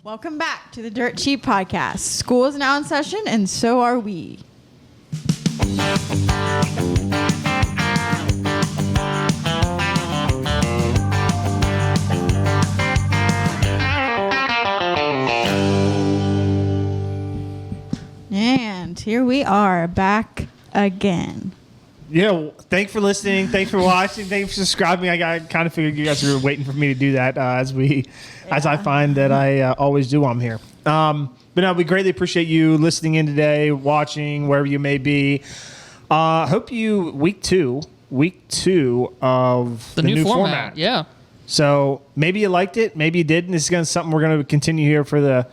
Welcome back to the Dirt Cheap Podcast. School is now in session, and so are we. And here we are, back again. Yeah, well, thanks for listening. Thanks for watching. Thanks for subscribing. I kind of figured you guys were waiting for me to do that as I find that I always do while I'm here. But no, we greatly appreciate you listening in today, watching, wherever you may be. Hope you, week two of the new format. Yeah. So maybe you liked it, maybe you didn't. This is something we're going to continue here for the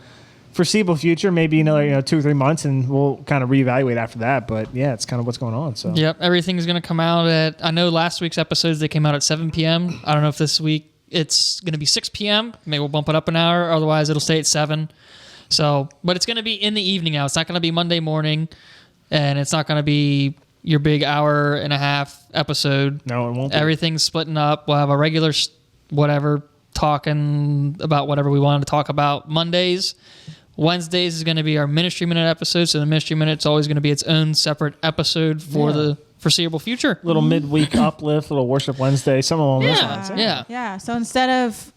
foreseeable future, maybe another 2 or 3 months, and we'll kind of reevaluate after that. But yeah, it's kind of what's going on. So yep, everything's going to come out at, I know last week's episodes, they came out at 7 p.m. I don't know if this week it's going to be 6 p.m. Maybe we'll bump it up an hour. Otherwise, it'll stay at 7. So, but it's going to be in the evening now. It's not going to be Monday morning, and it's not going to be your big hour and a half episode. No, it won't be. Everything's splitting up. We'll have a regular whatever, talking about whatever we wanted to talk about Mondays. Wednesdays is going to be our Ministry Minute episode, so the Ministry Minute is always going to be its own separate episode for the foreseeable future. Little midweek uplift, little Worship Wednesday, some along those lines. Yeah. So instead of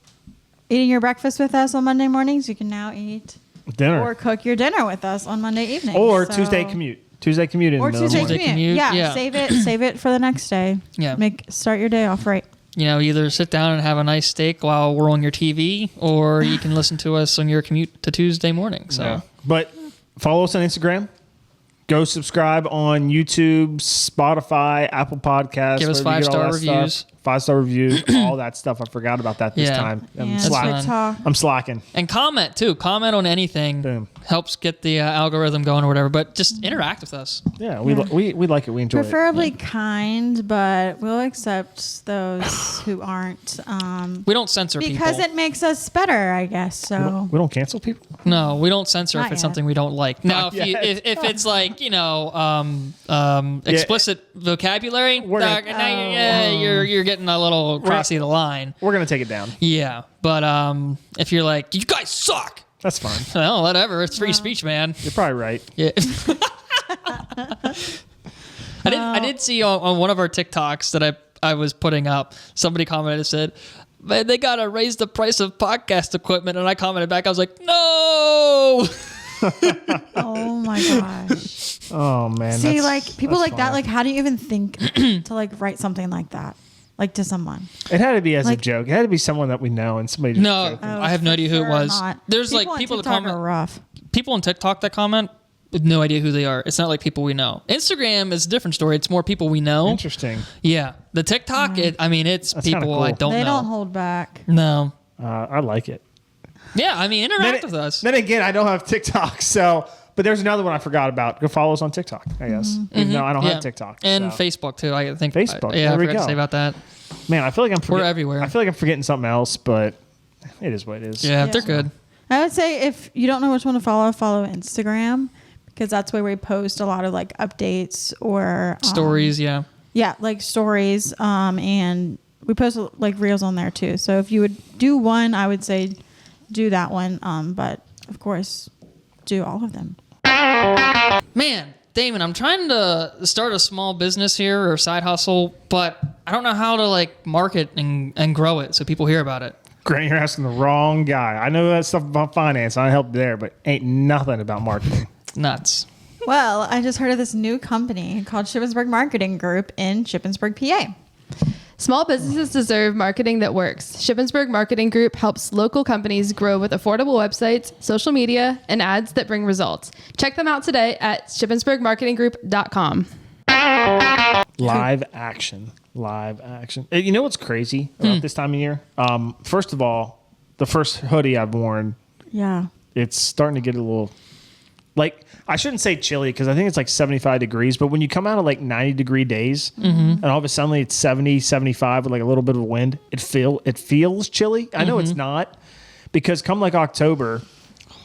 eating your breakfast with us on Monday mornings, you can now eat Dinner. or cook your dinner with us on Monday evening. Or Tuesday commute. Tuesday commute in Or the middle of the Tuesday morning. commute. commute, Yeah, yeah. save it for the next day. Yeah. Start your day off right. Either sit down and have a nice steak while we're on your TV, or you can listen to us on your commute to Tuesday morning. So, Yeah. But follow us on Instagram. Go subscribe on YouTube, Spotify, Apple Podcasts. Give us wherever you get all 5-star that stuff. reviews. 5-star reviews, all that stuff. I forgot about that this Yeah. time. I'm And slacking. TikTok. I'm slacking. and comment too. Comment on anything. Boom. Helps get the algorithm going or whatever. But just interact with us. Yeah, we like it. We enjoy Preferably kind, but we'll accept those who aren't. We don't censor Because people. it makes us better, I guess. So We don't cancel people? No, we don't censor Not if it's yet. something we don't like. Now, Not if yet. it's like explicit vocabulary, We're gonna- you're getting a little crossy the line. We're going to take it down. Yeah, but if you're like, you guys suck. That's fine. Well, whatever. It's free speech, man. You're probably right. Yeah. I did see on one of our TikToks that I was putting up, somebody commented and said, man, they got to raise the price of podcast equipment. And I commented back, I was like, no. oh my gosh. Oh, man. See, that's- like people that's like that, fine. like how do you even think to like write something like that? Like to someone. It had to be as a like- joke. It had to be someone that we know and somebody just No, joking. I have no idea who it Sure was. not. There's like on people that TikTok comment. are rough. People on TikTok that comment with no idea who they are. It's not like people we know. Instagram is a different story. It's more people we know. Interesting. Yeah. The TikTok, it's That's kinda people cool. I don't They know. don't hold back. No. I like it. Yeah, I mean, interact with us. Then again, I don't have TikTok, so. But there's another one I forgot about. Go follow us on TikTok, I guess. Even though I don't have TikTok. And so. Facebook, too. I think Facebook. Yeah, There I we forgot go. to say about that. Man, I feel like We're everywhere. I feel like I'm forgetting something else, but it is what it is. Yeah, they're good. I would say if you don't know which one to follow Instagram because that's where we post a lot of like updates or Stories, yeah. Yeah, like stories. And we post like reels on there too. So if you would do one, I would say do that one. But of course, do all of them. Man, Damon, I'm trying to start a small business here or side hustle, but I don't know how to like market and grow it so people hear about it. Grant, you're asking the wrong guy. I know that stuff about finance. I help there, but ain't nothing about marketing. Nuts. Well, I just heard of this new company called Shippensburg Marketing Group in Shippensburg, PA. Small businesses deserve marketing that works. Shippensburg Marketing Group helps local companies grow with affordable websites, social media, and ads that bring results. Check them out today at shippensburgmarketinggroup.com. Live action. You know what's crazy about this time of year? First of all, the first hoodie I've worn, Yeah. it's starting to get a little, like, I shouldn't say chilly because I think it's like 75 degrees, but when you come out of like 90-degree days and all of a sudden it's 70, 75 with like a little bit of wind, it feels chilly. I know it's not because come like October,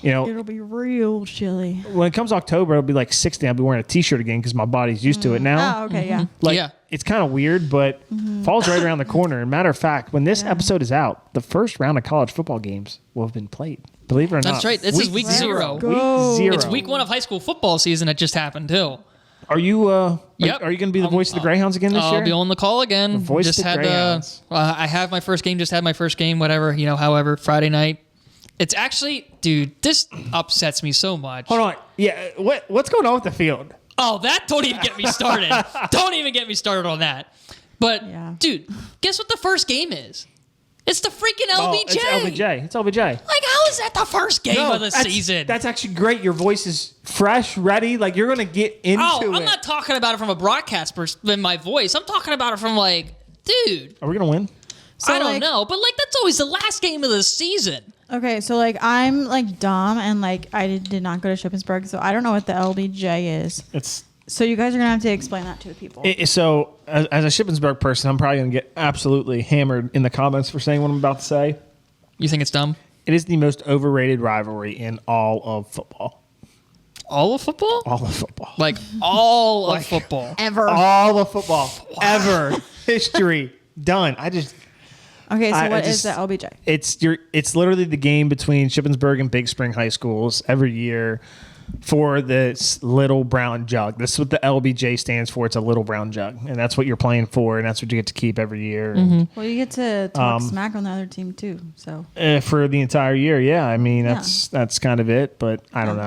You know, It'll be real chilly. when it comes October, it'll be like 60. I'll be wearing a t-shirt again because my body's used to it now. Oh, okay, yeah. Like, Yeah. it's kind of weird, but fall's right around the corner. And matter of fact, when this episode is out, the first round of college football games will have been played. Believe it or not. That's right. This is week 0. Week 0. It's week 1 of high school football season that just happened too. Are you? Yep. Are you going to be the voice of the Greyhounds again this year? I'll be on the call again. voice just of the had Greyhounds. I have my first game. Just had my first game. Whatever, however, Friday night. It's actually, dude, this upsets me so much. Hold on. Yeah. What's going on with the field? Oh, that don't even get me started. Don't even get me started on that. But Yeah. dude, guess what the first game is? It's the freaking LBJ. Oh, it's LBJ. It's LBJ. Like, how is that the first game of the season? That's actually great. Your voice is fresh, ready. Like, you're going to get into it. I'm not talking about it from a broadcast in my voice. I'm talking about it from like, dude, Are we going to win? So, I don't like- know, but like that's always the last game of the season. Okay, so like I'm like dumb and like I did not go to Shippensburg, so I don't know what the LBJ is. It's So you guys are gonna have to explain that to the people. so as a Shippensburg person, I'm probably going to get absolutely hammered in the comments for saying what I'm about to say. You think it's dumb? It is the most overrated rivalry in all of football. All of football? All of football. Like all of football. Ever. All of football. Ever. History. Done. Okay, so I what just- is the LBJ? It's literally the game between Shippensburg and Big Spring high schools every year for this little brown jug. This is what the LBJ stands for. It's a little brown jug, and that's what you're playing for, and that's what you get to keep every year. Well, you get to talk smack on the other team too. So For the entire year, yeah. I mean, that's kind of it. But I don't know.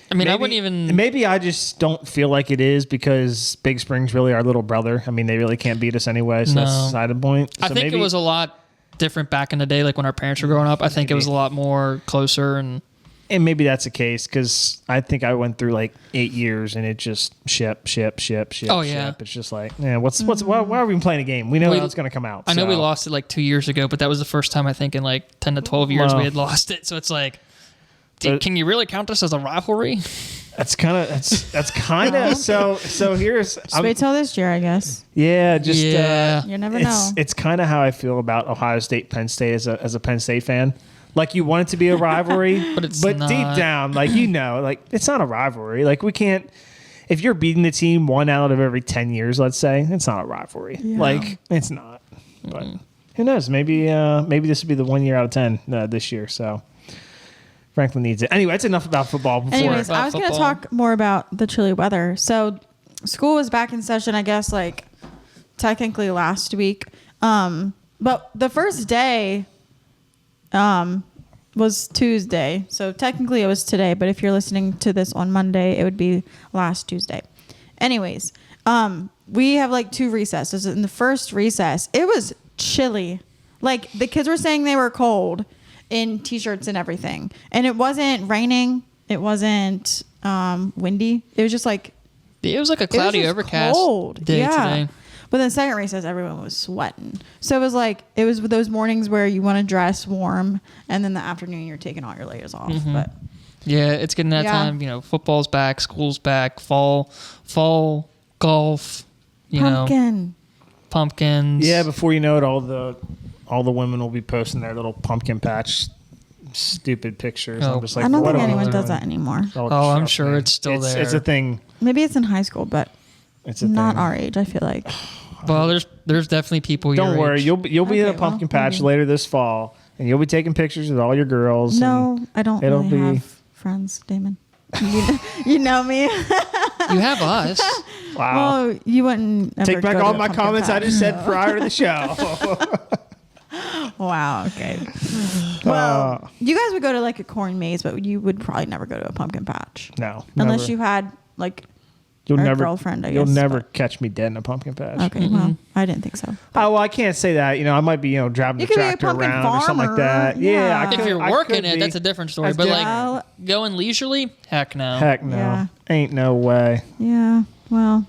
I mean, I wouldn't even. Maybe I just don't feel like it is because Big Spring's really our little brother. I mean, they really can't beat us anyway, so that's No. the side of the point. I So think maybe- it was a lot different back in the day, like when our parents were growing up. I think it was a lot more closer and. And maybe that's the case because I think I went through like 8 years and it just ship. Oh, yeah. It's just like, yeah, why are we even playing a game? We know Well, it's going to come out. I know we so. lost it like 2 years ago, but that was the first time I think in like 10 to 12 years Well. we had lost it. So it's like, dude, can you really count this as a rivalry? That's kind of so here's just wait till this year, I guess. yeah, just Yeah. You never know. It's kind of how I feel about Ohio State, Penn State as a Penn State fan. Like you want it to be a rivalry, But it's deep not. down, like like it's not a rivalry. Like we can't. If you're beating the team 1 out of every 10 years, let's say, it's not a rivalry. Yeah. Like it's not. But who knows? Maybe this will be the 1 year out of 10 this year. So Franklin needs it. Anyway, it's enough about football. Before Anyways, About I was going to football. talk more about the chilly weather. So school was back in session, I guess, like technically last week. But the first day was Tuesday. So technically it was today. But if you're listening to this on Monday, it would be last Tuesday. Anyways, we have like 2 recesses. In the first recess, it was chilly. Like the kids were saying they were cold in t-shirts and everything. And it wasn't raining. It wasn't windy. It was just like It was like a it was cloudy, just overcast cold. day Yeah. today. But then second recess, everyone was sweating. So it was those mornings where you want to dress warm, and then the afternoon you're taking all your layers off. But Yeah, it's getting that Yeah. time. Football's back, school's back, fall golf. Pumpkins. yeah, before you know it, all the women will be posting their little pumpkin patch stupid pictures. Oh. I'm just like, I don't what think are we anyone does doing? that anymore. Oh, I'm trust sure me. it's still there. It's a thing. Maybe it's in high school, but It's a not thing. our age. I feel like. Well, there's definitely people. Don't your worry, age. you'll be Okay, in a well, pumpkin patch maybe. later this fall, and you'll be taking pictures with all your girls. No, I don't it'll really be- have friends, Damon. You know me. You have us. And, wow. Well, you wouldn't ever Take back go to all a my pumpkin comments I patch. just said prior to the show. Wow. Okay. Well, you guys would go to like a corn maze, but you would probably never go to a pumpkin patch No, unless never. you had like You'll or never, girlfriend, I you'll guess, never but- catch me dead in a pumpkin patch. Okay, well, I didn't think so. Oh, well, I can't say that. I might be, driving You the could be a tractor pumpkin around or something like that. farmer. Yeah, Yeah. I If could, you're I working could it, be. that's a different story. That's But different. like going leisurely, heck no. Heck no. Yeah. Ain't no way. Yeah. Well,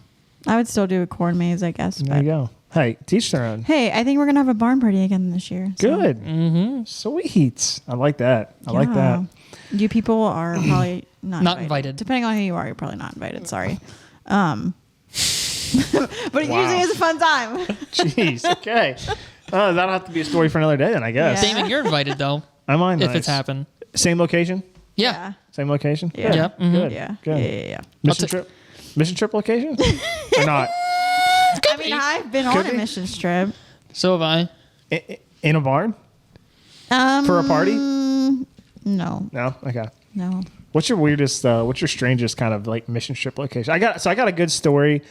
I would still do a corn maze, I guess. There But you go. Hey, teach their own. hey, I think we're gonna have a barn party again this year. so- Good. Mm-hmm. Sweet. I like that. I like that. Yeah. You people are probably not invited. Depending on who you are, you're probably not invited. Sorry. But it usually is a fun time. Jeez. Okay. That'll have to be a story for another day then, I guess. Yeah. Damon, you're invited though. I mind if it's happened. Same location? Yeah. Same location? Yeah. Yeah. Mhm. Good. Yeah. Good. Yeah. Mission trip location? Or not? I mean, I've been on a be. mission trip. So have I. In a barn? For a party? No. No? Okay. No. What's your strangest kind of like mission trip location? I got a good story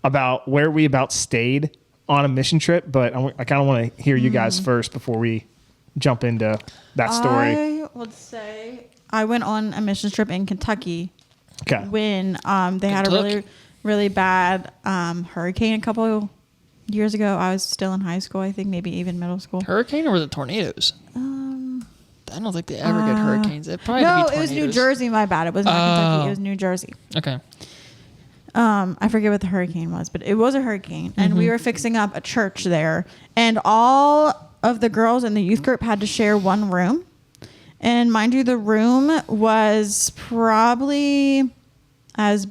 about where we about stayed on a mission trip, but I kind of want to hear you guys first before we jump into that story. I would say I went on a mission trip in Kentucky Okay. when they had a really, really bad hurricane a couple years ago. I was still in high school, I think, maybe even middle school. Hurricane or was it tornadoes? I don't think they ever get hurricanes. It probably had to No, be it tornadoes. was New Jersey. My bad. It was not Kentucky. It was New Jersey. Okay. I forget what the hurricane was, but it was a hurricane, and we were fixing up a church there, and all of the girls in the youth group had to share one room. And mind you, the room was probably as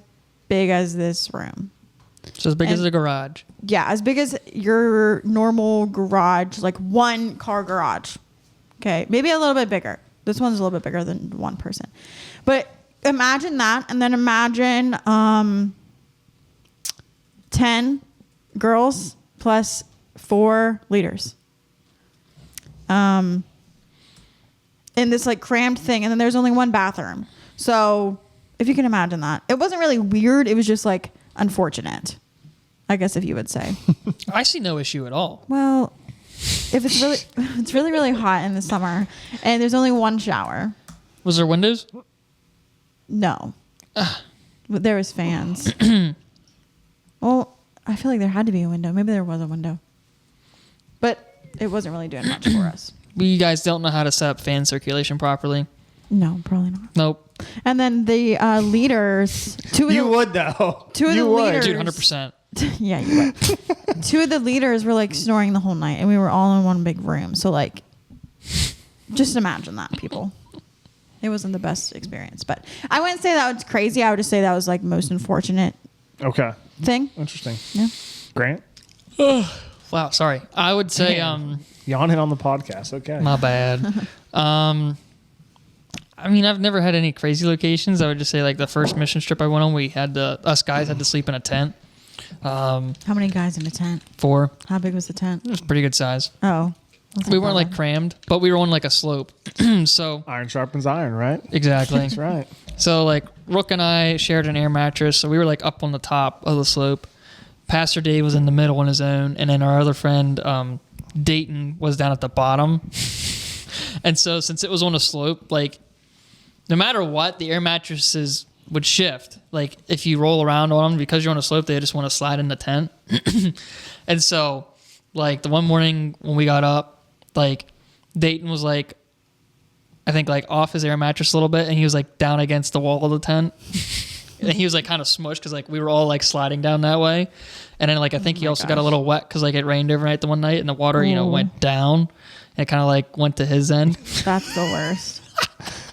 big as this room. So as big as And- a garage. Yeah, as big as your normal garage, like one car garage. Okay, maybe a little bit bigger. This one's a little bit bigger than one person. But imagine that, and then imagine 10 girls plus 4 leaders. In this like crammed thing, and then there's only one bathroom. So if you can imagine that. It wasn't really weird, it was just like unfortunate, I guess, if you would say. I see no issue at all. Well, if it's really, really hot in the summer and there's only one shower. Was there windows? No. But there was fans. Well, I feel like there had to be a window. Maybe there was a window. But it wasn't really doing much for us. You guys don't know how to set up fan circulation properly. No, probably not. Nope. And then the leaders, You would though. two of You the would. leaders- Dude, 100%. yeah, you would. 2 of the leaders were like snoring the whole night, and we were all in one big room. So like, just imagine that, people. It wasn't the best experience, but I wouldn't say that was crazy. I would just say that was like most unfortunate Okay. thing. Interesting. Yeah. Grant? Wow, sorry. I would say, Yawning on the podcast. Okay. my bad. I mean, I've never had any crazy locations. I would just say like the first mission trip I went on, we had us guys had to sleep in a tent. How many guys in a tent? 4. How big was the tent? It was pretty good size. Oh. We weren't like crammed, but we were on like a slope. So Iron sharpens iron, right? exactly. That's right. So like Rook and I shared an air mattress, so we were like up on the top of the slope. Pastor Dave was in the middle on his own, and then our other friend Dayton was down at the bottom. And so since it was on a slope, like no matter what, the air mattresses would shift. Like if you roll around on them, because you're on a slope, they just want to slide in the tent. And so like the one morning when we got up, like Dayton was like, I think like off his air mattress a little bit, and he was like down against the wall of the tent. And he was like kind of smushed because like we were all like sliding down that way. And then like I think he also got a little wet because like it rained overnight the one night, and the water, went down. And it kind of like went to his end. That's the worst.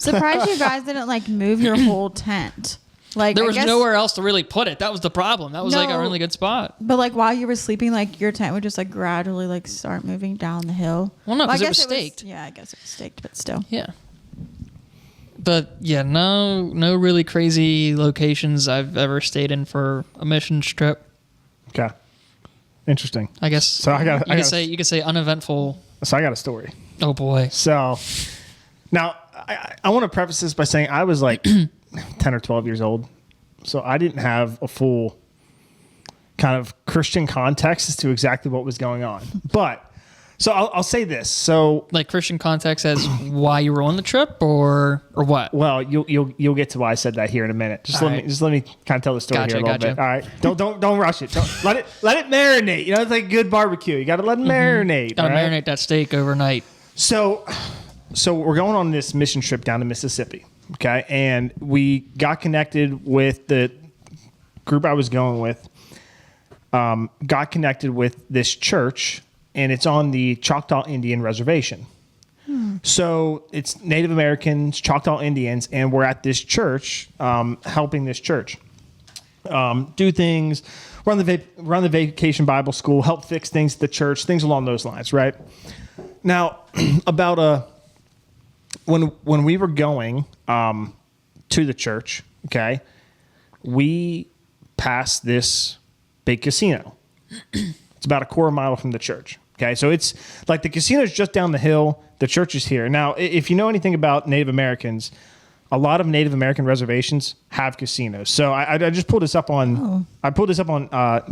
Surprised you guys didn't like move your whole tent. Like There I was guess- nowhere else to really put it. That was the problem. That was like a No. really good spot. But like while you were sleeping, like your tent would just like gradually like start moving down the hill. Well, no, 'cause I it was guess staked. Yeah, I guess it was staked, but still. Yeah. But yeah, no really crazy locations I've ever stayed in for a mission trip. Okay. Interesting. I guess. So I you could say uneventful. So I got a story. Oh boy. So now I want to preface this by saying I was like 10 or 12 years old. So I didn't have a full kind of Christian context as to exactly what was going on. But so I'll say this. So Like Christian context as why you were on the trip or what? well, you'll get to why I said that here in a minute. Just All let right. me kind of tell the story Gotcha, here a little gotcha. bit. All right. Don't rush it. Don't, let it marinate. You know, it's like good barbecue. You got to let it marinate. Gotta right? marinate that steak overnight. So we're going on this mission trip down to Mississippi, okay? And we got connected with the group I was going with, got connected with this church, and it's on the Choctaw Indian Reservation. So it's Native Americans, Choctaw Indians, and we're at this church, helping this church do things, run the vacation Bible school, help fix things at the church, things along those lines, right? Now, about when we were going to the church, okay, we passed this big casino. It's about a quarter mile from the church. Okay, so it's like the casino's just down the hill. The church is here. Now, if you know anything about Native Americans, a lot of Native American reservations have casinos. So I just pulled this up on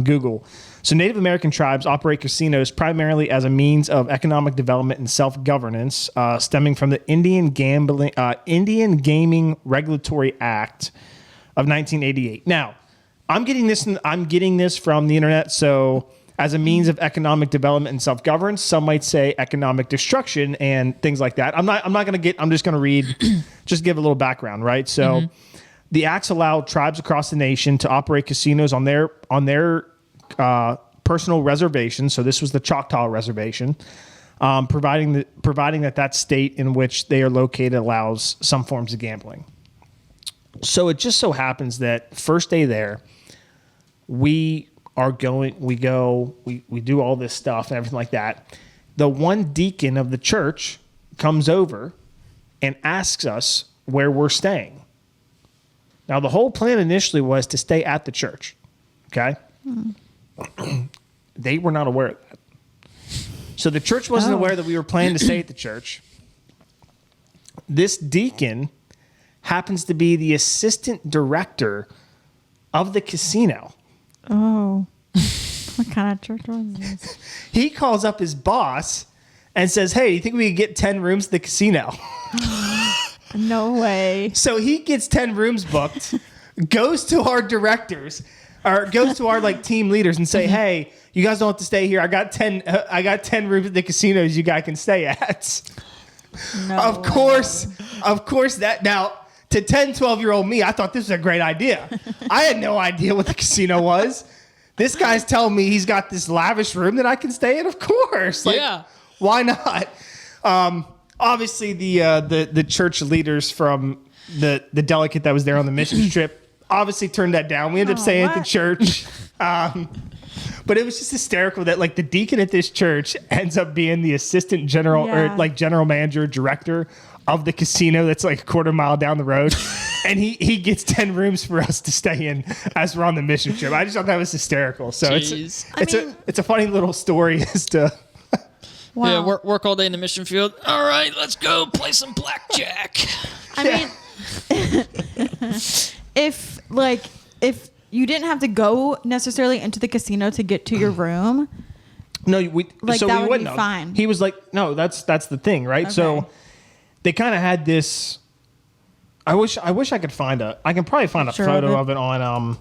Google. So Native American tribes operate casinos primarily as a means of economic development and self-governance, stemming from the Indian Gaming Regulatory Act of 1988. Now, I'm getting this from the internet. So as a means of economic development and self-governance, some might say economic destruction and things like that. I'm just going to read, just give a little background, right? So the acts allow tribes across the nation to operate casinos on their personal reservations. So this was the Choctaw Reservation, providing that state in which they are located allows some forms of gambling. So it just so happens that first day there, we do all this stuff and everything like that. The one deacon of the church comes over and asks us where we're staying. Now, the whole plan initially was to stay at the church. Okay. They were not aware of that. So the church wasn't aware that we were planning to stay at the church. This deacon happens to be the assistant director of the casino. Oh, what kind of church was this? He calls up his boss and says, "Hey, you think we could get 10 rooms at the casino?" No way. So he gets 10 rooms booked, goes to our directors, or goes to our team leaders and say, "Hey, you guys don't have to stay here. I got 10 rooms at the casinos you guys can stay at." No Of course, that now to 10, 12-year-old me, I thought this was a great idea. I had no idea what the casino was. This guy's telling me he's got this lavish room that I can stay in. Of course. Yeah. Why not? Obviously, the church leaders from the delegate that was there on the mission trip obviously turned that down. We ended up staying at the church. But it was just hysterical that the deacon at this church ends up being the assistant general or general manager, director of the casino that's a quarter mile down the road. And he gets 10 rooms for us to stay in as we're on the mission trip. I just thought that was hysterical. So it's a funny little story as to... Wow. Yeah, work all day in the mission field. All right, let's go play some blackjack. I mean, if you didn't have to go necessarily into the casino to get to your room, No, that would wouldn't be have. fine. He was like, no, that's the thing, right? Okay. So they kind of had this. I wish I could I can probably find a Sure photo of it. of it on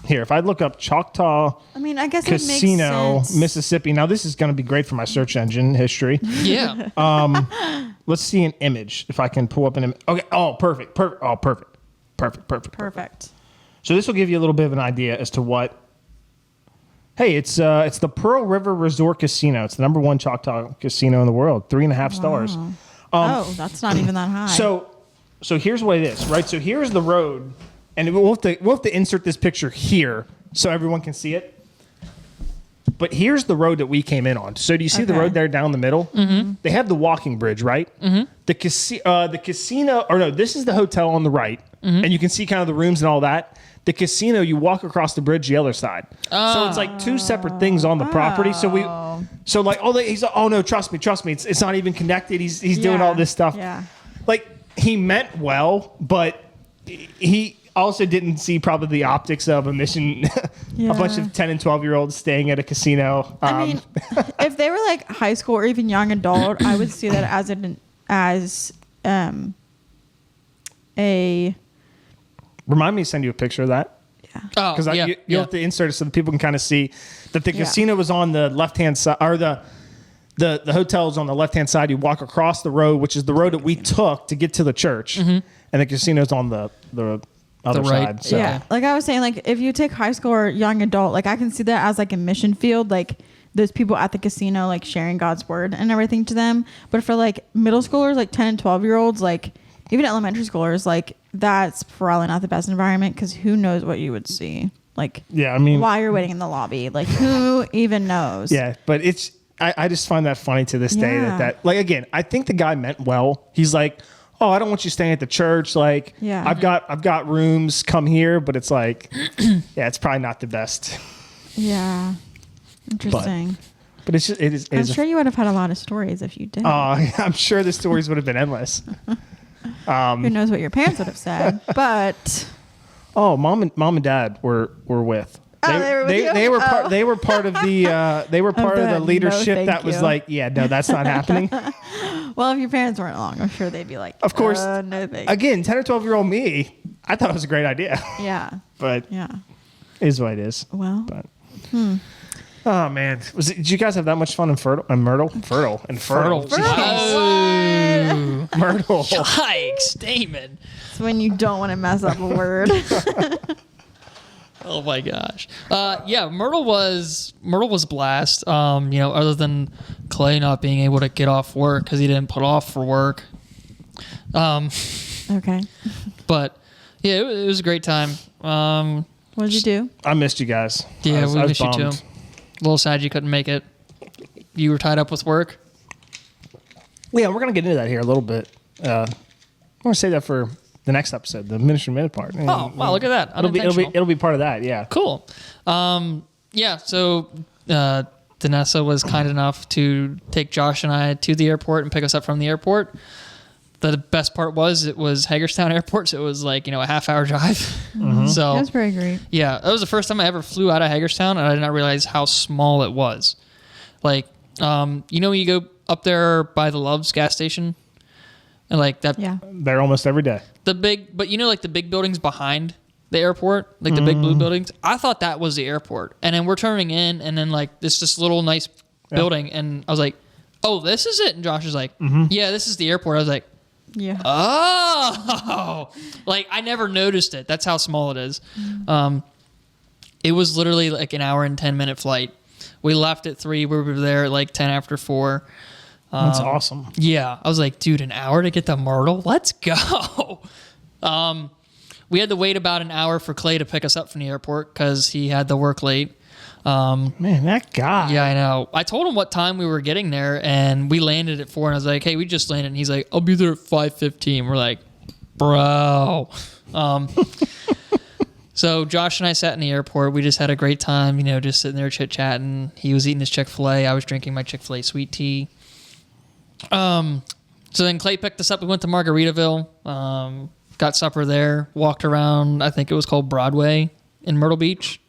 here. If I look up Choctaw I mean, I guess Casino, it makes sense. Mississippi. Now this is going to be great for my search engine history. Yeah. Let's see an image if I can pull up an image. Okay. Oh, perfect. Oh, perfect. Perfect. So this will give you a little bit of an idea as to what. Hey, it's the Pearl River Resort Casino. It's the number 1 Choctaw casino in the world. 3.5 stars. That's not even that high. So here's what it is, right? So here's the road, and we'll have to insert this picture here so everyone can see it. But here's the road that we came in on. So do you see the road there down the middle? Mm-hmm. They have the walking bridge, right? Mm-hmm. The casino, or no, this is the hotel on the right, and you can see kind of the rooms and all that. The casino, you walk across the bridge the other side. So it's like 2 separate things on the property. So he's like, oh no, trust me, it's not even connected. He's doing all this stuff. Yeah. He meant well, but he also didn't see probably the optics of a mission, a bunch of 10 and 12-year-olds staying at a casino. I mean, if they were high school or even young adult, I would see that as a. Remind me to send you a picture of that. Yeah. Oh, Because you'll have to insert it so that people can kind of see that the casino was on the left-hand side, or the hotel is on the left-hand side. You walk across the road, which is the road that we took to get to the church, and the casino's on the other right. side. So. Yeah. Like I was saying, if you take high school or young adult, I can see that as a mission field, those people at the casino, sharing God's word and everything to them. But for middle schoolers, 10 and 12-year-olds, even elementary schoolers, that's probably not the best environment because who knows what you would see. Yeah, I mean, while you're waiting in the lobby, who even knows? Yeah, but I just find that funny to this day that again, I think the guy meant well. He's like, oh, I don't want you staying at the church. Like, Yeah. I've got rooms. Come here. But it's like, yeah, it's probably not the best. Yeah. Interesting. But it's just, it I'm is. sure you would have had a lot of stories if you did. I'm sure the stories would have been endless. Who knows what your parents would have said? But Oh, mom and dad were with. Oh, they were with you? They were part. Oh. They were part of the. They were part of the no, leadership thank that was you. like, yeah, no, that's not happening. well, if your parents weren't along, I'm sure they'd be like, Of course. no thanks. Again, 10 or 12-year-old me, I thought it was a great idea, Yeah. but Yeah. it is what it is. Well. But oh man, did you guys have that much fun in Myrtle? Myrtle. Fertile. Myrtle. Yikes, Damon. It's when you don't want to mess up a word. Oh my gosh. Yeah, Myrtle was a blast. Other than Clay not being able to get off work because he didn't put off for work. Okay. But yeah, it was a great time. What did you do? I missed you guys. Yeah, I was we missed you too. bummed. A little sad you couldn't make it. You were tied up with work. Yeah, we're gonna get into that here a little bit. I'm gonna say that for the next episode, the Ministry Minute part. Oh, wow, look at that. It'll be part of that. Yeah. Cool. Yeah, so Danessa was kind enough to take Josh and I to the airport and pick us up from the airport. The best part was it was Hagerstown Airport, so it was like, a half-hour drive. So That's very great. yeah, that was the first time I ever flew out of Hagerstown, and I did not realize how small it was. Like, when you go up there by the Love's gas station, and like that, Yeah. There almost every day. the big buildings behind the airport, like the big blue buildings. I thought that was the airport, and then we're turning in, and then like this little nice building, and I was like, "Oh, this is it." And Josh is like, "Yeah, this is the airport." I was like, Yeah. "Oh," like I never noticed it. That's how small it is. It was literally like an hour and 10-minute flight. We left at 3. We were there at like 10 after 4. That's awesome. Yeah, I was like, dude, an hour to get to Myrtle? Let's go. We had to wait about an hour for Clay to pick us up from the airport because he had to work late. Man, that guy. Yeah, I know. I told him what time we were getting there, and we landed at 4, and I was like, hey, we just landed. And he's like, I'll be there at 5:15. We're like, bro. So Josh and I sat in the airport. We just had a great time, just sitting there chit-chatting. He was eating his Chick-fil-A. I was drinking my Chick-fil-A sweet tea. So then Clay picked us up. We went to Margaritaville, got supper there, walked around. I think it was called Broadway in Myrtle Beach,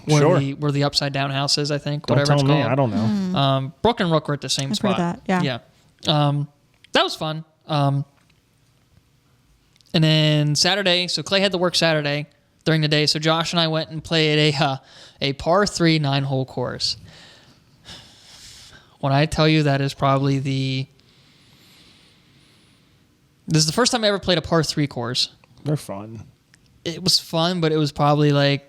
Sure. where the upside down house is. I think Don't whatever tell it's me. called. I don't know. Brooke and Rook were at the same I've spot. heard that, yeah. That was fun. And then Saturday, so Clay had to work Saturday during the day. So Josh and I went and played a par 3 9-hole course. When I tell you that is probably this is the first time I ever played a par 3 course. They're fun. It was fun, but it was probably like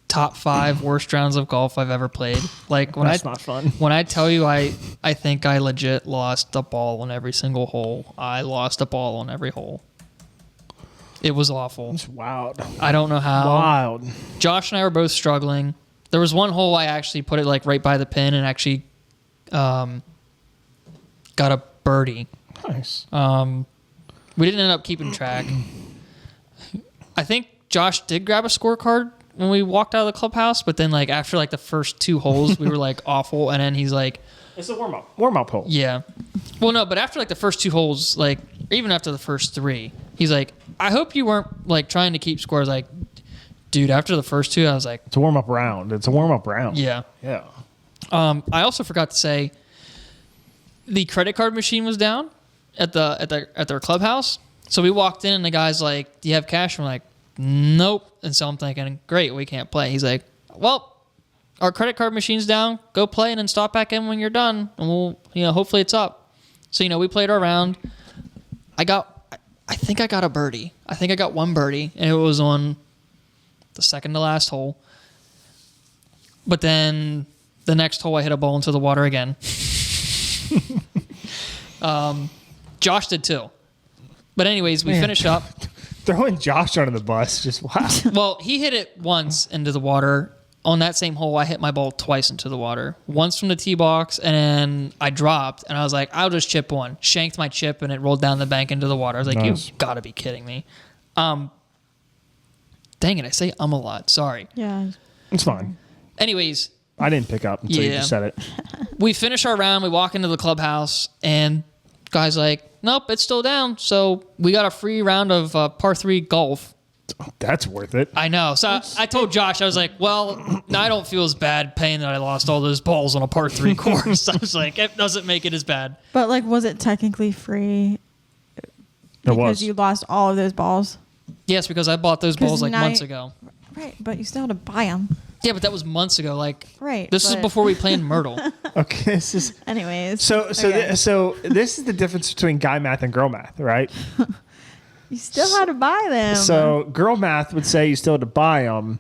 top 5 worst rounds of golf I've ever played. Like That's not fun. When I tell you I think I legit lost the ball on every single hole. I lost a ball on every hole. It was awful. It's wild. I don't know how. Wild. Josh and I were both struggling. There was one hole I actually put it like right by the pin and actually got a birdie. Nice. We didn't end up keeping track. I think Josh did grab a scorecard when we walked out of the clubhouse, but then like after like the first 2 holes, we were like awful, and then he's like, It's a warm-up hole. yeah. Well, no, but after like the first 2 holes, like even after the first 3, he's like, I hope you weren't like trying to keep score. I was like, dude, after the first 2, I was like, It's a warm-up round. yeah. Yeah. I also forgot to say the credit card machine was down at their clubhouse. So we walked in and the guy's like, do you have cash? And we're like, nope. And so I'm thinking, great, we can't play. He's like, well, our credit card machine's down. Go play and then stop back in when you're done. And we'll, hopefully it's up. So, we played our round. I think I got a birdie. I think I got 1 birdie, and it was on the second to last hole. But then the next hole, I hit a ball into the water again. Josh did too. But anyways, we finished up. Throwing Josh under the bus, just wow. Well, he hit it once into the water, on that same hole, I hit my ball twice into the water. Once from the tee box, and then I dropped, and I was like, I'll just chip one. Shanked my chip, and it rolled down the bank into the water. I was like, Nice. you've got to be kidding me. Dang it, I say a lot. Sorry. Yeah. It's fine. Anyways, I didn't pick up until you Yeah. just said it. we finish our round. We walk into the clubhouse, and guy's like, nope, it's still down. So we got a free round of par 3 golf. Oh, that's worth it. I know. So I told Josh, I was like, well, now I don't feel as bad paying that I lost all those balls on a par 3 course. I was like, it doesn't make it as bad. But like, was it technically free? It Because was. you lost all of those balls. Yes, because I bought those 'Cause balls like now months you- ago. Right, but you still had to buy them. Yeah, but that was months ago. Like, Right, this is but- before we played Myrtle. Okay, this is Anyways. so okay. this is the difference between guy math and girl math, right? You still had to buy them. So girl math would say you still had to buy them.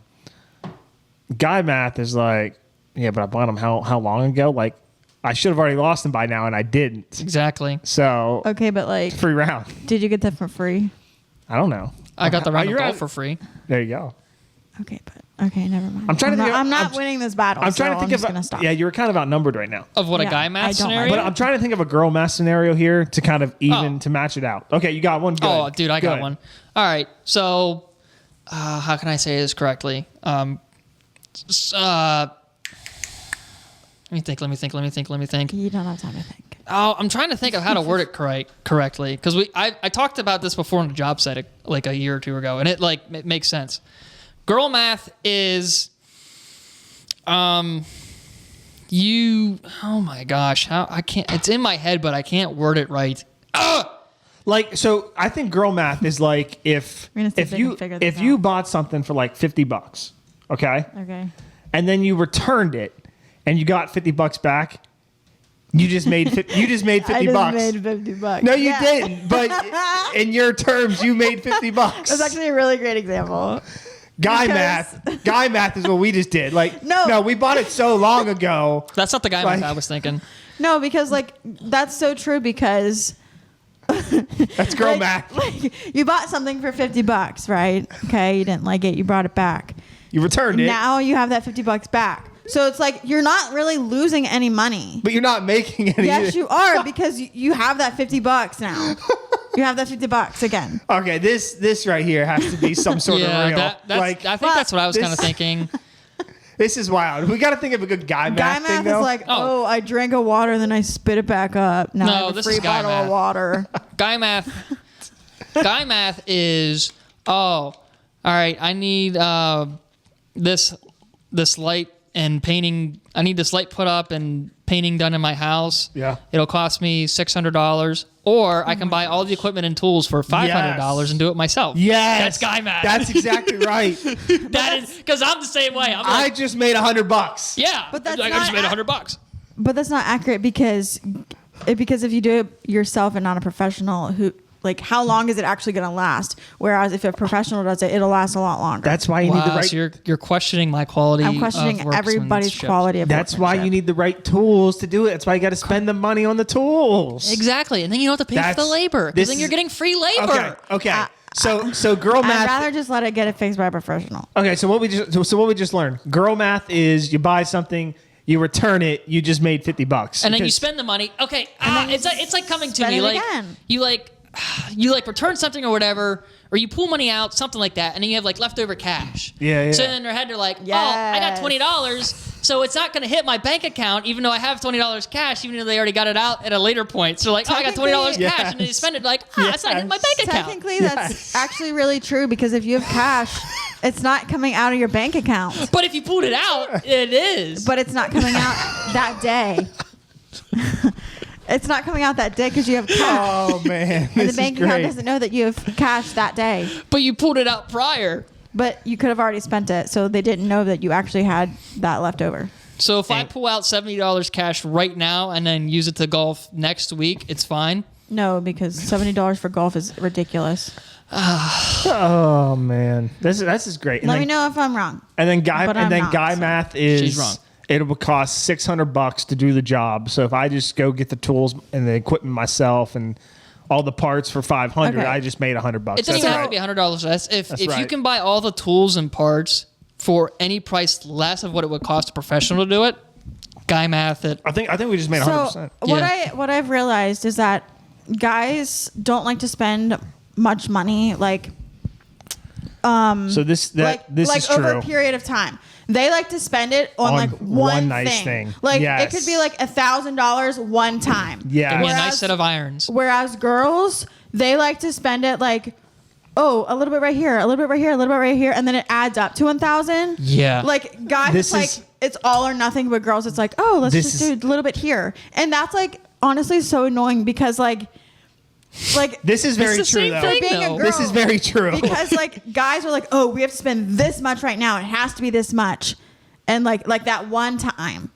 Guy math is like, yeah, but I bought them how long ago? Like, I should have already lost them by now, and I didn't. Exactly. So Okay, but like, free round. did you get that for free? I don't know. I got the round of You're golf at- for free. There you go. Okay, but okay, never mind. I'm trying to think of- I'm not I'm- winning this battle. I'm trying to think just of gonna stop. yeah, you're kind of outnumbered right now. Of what, a Yeah, guy I math don't like scenario? But I'm trying to think of a girl math scenario here to kind of even Oh. to match it out. Okay, you got one. Good. Oh, dude, I got Good. one. All right. So, how can I say this correctly? Let me think. You don't have time to think. Oh, I'm trying to think of how to word it correctly because I talked about this before on the job site like a year or two ago, and it makes sense. Girl math is, you. Oh my gosh, how I can't. It's in my head, but I can't word it right. Like, so I think girl math is like if We're gonna see if they can figure this if you out. bought something for like $50, okay, Okay. and then you returned it and you got $50 back, you just made you just made $50. I just made $50. No, you Yeah. didn't. But in your terms, you made $50. That's actually a really great example. Guy because- math. Guy math is what we just did. Like, No. we bought it so long ago. That's not the guy Like- math I was thinking. No, because like that's so true because That's girl like, math. like you bought something for $50, right? Okay, you didn't like it, you brought it back. You returned it, Now you have that $50 back. So it's like you're not really losing any money. but you're not making any. Yes, you are because you have that $50 now. You have that $50 again. Okay, this right here has to be some sort of real. That's, like, I think that's what I was this- kind of thinking. this is wild. We got to think of a good guy math Guy thing, math though. is like, Oh. oh, I drank a water and then I spit it back up. Now No, I have a this free is guy bottle math. of water. Guy math is, oh, all right, I need this light and painting. I need this light put up and painting done in my house. Yeah. It'll cost me $600, or I can buy all the equipment and tools for $500 and do it myself. Yes, That's guy math. That's exactly right. That is because I'm the same way. I'm I like, just made $100. yeah, But that's like, I just not made $100. But that's not accurate because if you do it yourself and not a professional who like how long is it actually going to last? Whereas if a professional does it, it'll last a lot longer. That's why you need the Wow, right. so you're questioning my quality. I'm questioning of everybody's workmanship. quality of That's why you workmanship. need the right tools to do it. That's why you got to spend the money on the tools. Exactly, and then you don't have to pay for the That's- labor. this Because then is- you're getting free labor. Okay. So girl I'd math. rather just let it get it fixed by a professional. Okay, so what we just learned. Girl math is you buy something, you return it, you just made $50. And then you Because- spend the money. Okay, then you it's like coming to spend me it like again. you return something or whatever, or you pull money out, something like that, and then you have like leftover cash. Yeah. So in their head they're like, oh, I got Yes. $20, so it's not going to hit my bank account, even though I have $20 cash, even though they already got it out at a later point. So like, oh, I got $20 Technically- cash, and then you Yes. spend it like, it's not hitting my bank account. Technically, that's actually really true because if you have cash, it's not coming out of your bank account, But if you pulled it out, it is. but it's not coming out that day. It's not coming out that day because you have cash. Oh man, And this the bank is account great. doesn't know that you have cash that day. But you pulled it out prior. But you could have already spent it, so they didn't know that you actually had that left over. So if I pull out $70 cash right now and then use it to golf next week, it's fine. No, because $70 for golf is ridiculous. Oh man, this is great. And Let then, me know if I'm wrong. And then guy But I'm not, guy so. math is She's wrong. It will cost $600 to do the job. So if I just go get the tools and the equipment myself and all the parts for $500, Okay. I just made $100. It doesn't That's even have right. to be $100 less. If you right. can buy all the tools and parts for any price less of what it would cost a professional to do it, guy math it. I think we just made So 100%. what I've realized is that guys don't like to spend much money So this is over true. a period of time. They like to spend it on like one nice thing. Like Yes. it could be like $1,000 one time. Yeah. Give me a Whereas- nice set of irons. Whereas girls, they like to spend it like, oh, a little bit right here, a little bit right here, a little bit right here, and then it adds up to 1,000. Yeah. Like guys, This it's is- like it's all or nothing, but girls, it's like, oh, let's This just is- do a little bit here, and that's like honestly so annoying because like This is very the true, same though. thing, being a though. girl, This is very true. because like guys are like, oh, we have to spend this much right now. It has to be this much, and like that one time,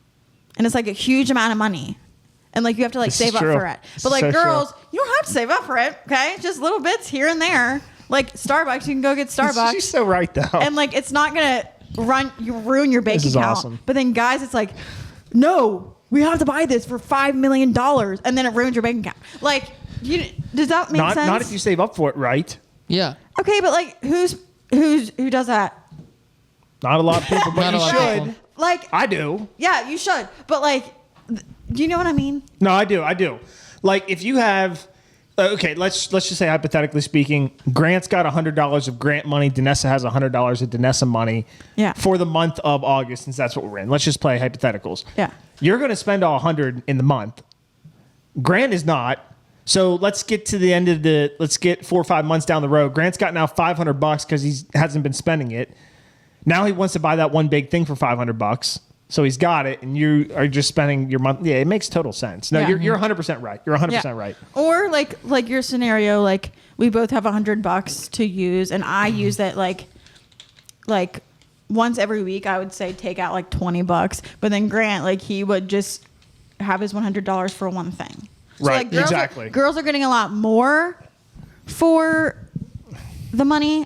and it's like a huge amount of money, and like you have to like This save is up true. for it. This But is like so true. girls, you don't have to save up for it. Okay, just little bits here and there. Like Starbucks, you can go get She's Starbucks, so right, though. and like it's not gonna ruin your bank This is account. awesome. But then guys, it's like, no, we have to buy this for $5 million, and then it ruins your bank account. Like, does that make not sense? not if you save up for it, right? Yeah. Okay, but like, who does that? Not a lot of people, but Not a you lot of should. people. Like, I do. yeah, you should. But like, do you know what I mean? No, I do. Like if you have, okay, let's just say hypothetically speaking, Grant's got $100 of Grant money. Danessa has $100 of Danessa money. Yeah. For the month of August, since that's what we're in. Let's just play hypotheticals. Yeah. You're going to spend all 100 in the month. Grant is not. So let's get to the end of let's get 4 or 5 months down the road. Grant's got now $500 because he hasn't been spending it. Now he wants to buy that one big thing for $500. So he's got it, and you are just spending your month. Yeah, it makes total sense. No, Yeah. you're 100% right. You're 100% right. Or like your scenario, like we both have $100 to use, and I use that like once every week. I would say take out like $20, but then Grant, like he would just have his $100 for one thing. So, Right, like, girls exactly. Girls are getting a lot more for the money.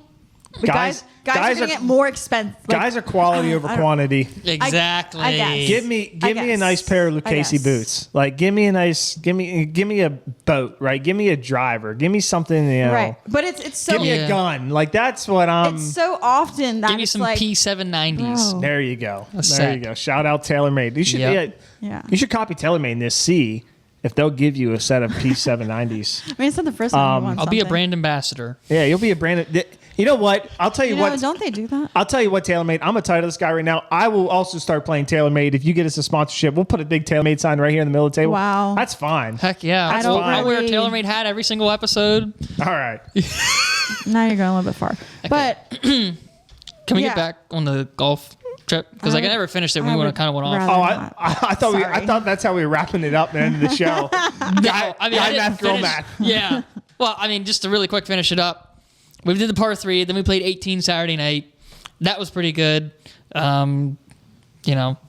But guys are getting it more expensive. Like, Guys are quality over I don't- quality. Exactly. I guess. Give me a guess. nice pair of I Lucchese guess. boots. Like give me a boat, right? Give me a driver. Give me something, Right, but it's so Give me Yeah. a gun. Like that's what I'm. it's so often that Give me it's some like, P790s. Bro. There you go. There set. you go. Shout out TaylorMade. You should Yep. Yeah. You should copy TaylorMade in this. See if they'll give you a set of P790s. I mean, it's not the first time you want I'll be a something. brand ambassador. Yeah, you'll be a brand. You know what? I'll tell you, You know, what. don't they do that? I'll tell you what, TaylorMade. I'm a Titleist guy right now. I will also start playing TaylorMade. If you get us a sponsorship, we'll put a big TaylorMade sign right here in the middle of the table. Wow. That's fine. Heck yeah. I don't I'll wear a really- TaylorMade hat every single episode. All right. Now you're going a little bit far. But Can we Yeah. get back on the golf trip? Because I never finished it. We I went would kind of went off. rather- Oh, not. I thought I Sorry. thought that's how we were wrapping it up at the end of the show. No, I mean, I guy didn't math, girl finish. math. Yeah. Well, I mean, just to really quick finish it up, we did the par 3, then we played 18 Saturday night. That was pretty good.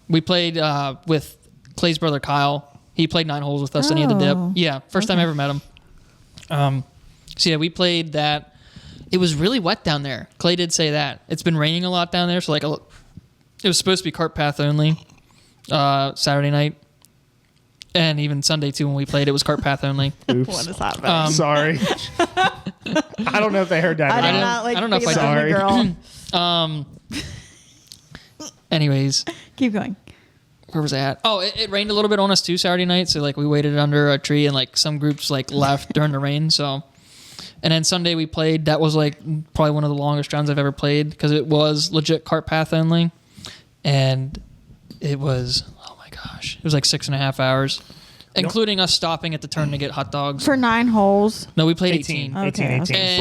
We played with Clay's brother Kyle. He played 9 holes with us, and he had the dip. Oh. Yeah, first time I ever met him. So yeah, we played that. It was really wet down there. Clay did say that it's been raining a lot down there. So it was supposed to be cart path only Saturday night. And even Sunday, too, when we played, it was cart path only. Oops. what is happening? Sorry. I don't know if they heard that. I or did not. not like I don't know if being I the did. only girl. Anyways, Keep going. where was I at? Oh, it rained a little bit on us, too, Saturday night. So, we waited under a tree, and, some groups, left during the rain. So, and then Sunday we played. That was, probably one of the longest rounds I've ever played because it was legit cart path only. And it was, oh, my gosh. It was 6.5 hours, including us stopping at the turn to get hot dogs. For 9 holes. No, we played 18. 18. 18. Okay.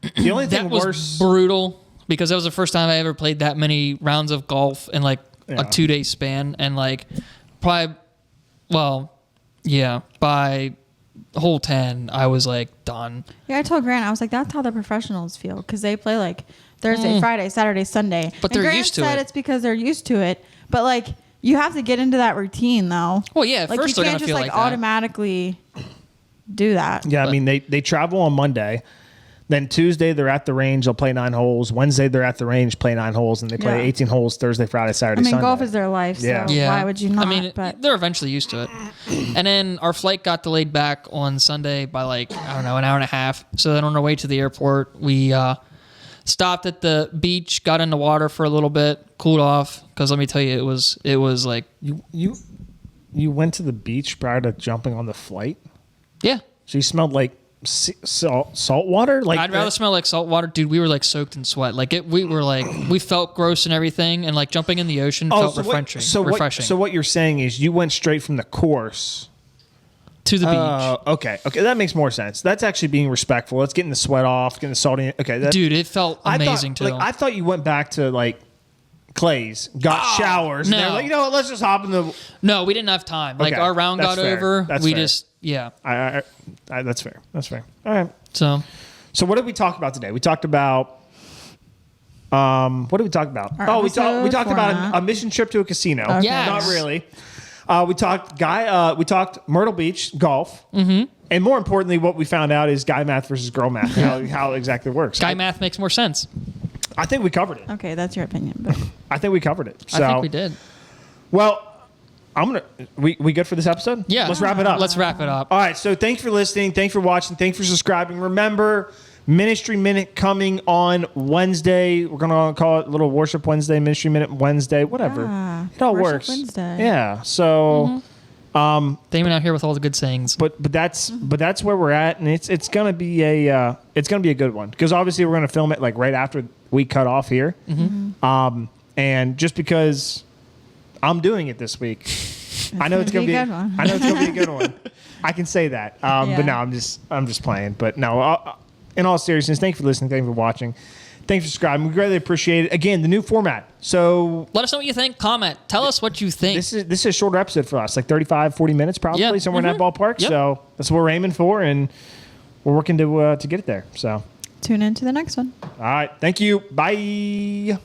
But the only thing That was worse. brutal because that was the first time I ever played that many rounds of golf in Yeah. a 2-day span, and by hole 10 I was done. Yeah, I told Grant, I was like, that's how the professionals feel because they play Thursday, Friday, Saturday, Sunday. But And they're Grant used to said it. it's because they're used to it. But you have to get into that routine though. Well, yeah, at first you they're can't gonna just feel like that. automatically do that. Yeah, I mean they travel on Monday. Then Tuesday they're at the range. They'll play 9 holes. Wednesday they're at the range, play 9 holes, and they play Yeah. 18 holes Thursday, Friday, Saturday, I mean, Sunday. golf is their life, Yeah. so why would you not? I mean, but they're eventually used to it. And then our flight got delayed back on Sunday by an hour and a half. So then on our way to the airport, we Stopped at the beach, got in the water for a little bit, cooled off. Because let me tell you, it was like You went to the beach prior to jumping on the flight? yeah. So you smelled like salt water? Like I'd rather smell like salt water, dude. We were like soaked in sweat. Like we felt gross and everything, and like jumping in the ocean felt refreshing. Refreshing So what you're saying is you went straight from the course to the beach. Okay, that makes more sense. That's actually being respectful. Let's getting the sweat off, getting the salt in. Okay, Dude, it felt amazing too. I thought you went back to like Clay's, got showers. And no. they were like, you know what? Let's just hop in the. No, we didn't have time. Like Okay, our round that's got fair. over. That's We fair. just I that's fair. That's fair. All right. So So what did we talk about today? We talked about. What did we talk about? Our We talked episode about format. a mission trip to a casino. Okay. Yes. Not really. We talked Myrtle Beach golf, and more importantly, what we found out is guy math versus girl math. How it exactly works. guy math makes more sense. I think we covered it. Okay, that's your opinion. But I think we covered it. So, I think we did. Well, we good for this episode? Yeah. Let's wrap it up. Let's wrap it up. All right. So thanks for listening. Thanks for watching. Thanks for subscribing. Remember, Ministry Minute coming on Wednesday. We're going to call it Little Worship Wednesday, Ministry Minute Wednesday, whatever. Yeah, It all Worship works. Wednesday. Yeah. So, Damon out here with all the good sayings. but that's where we're at, and it's gonna be a good one because obviously we're gonna film it like right after we cut off here. And just because I'm doing it this week, I know it's gonna be a good one. I know it's gonna be a good one. I can say that. But no, I'm just playing. But no, in all seriousness, thank you for listening. Thank you for watching. Thanks for subscribing. We greatly appreciate it. Again, the new format. So Let us know what you think. Comment. Tell us what you think. this is a shorter episode for us, like 35, 40 minutes probably, Yeah. somewhere in that ballpark. Yep. So that's what we're aiming for, and we're working to get it there. So tune in to the next one. all right. Thank you. Bye.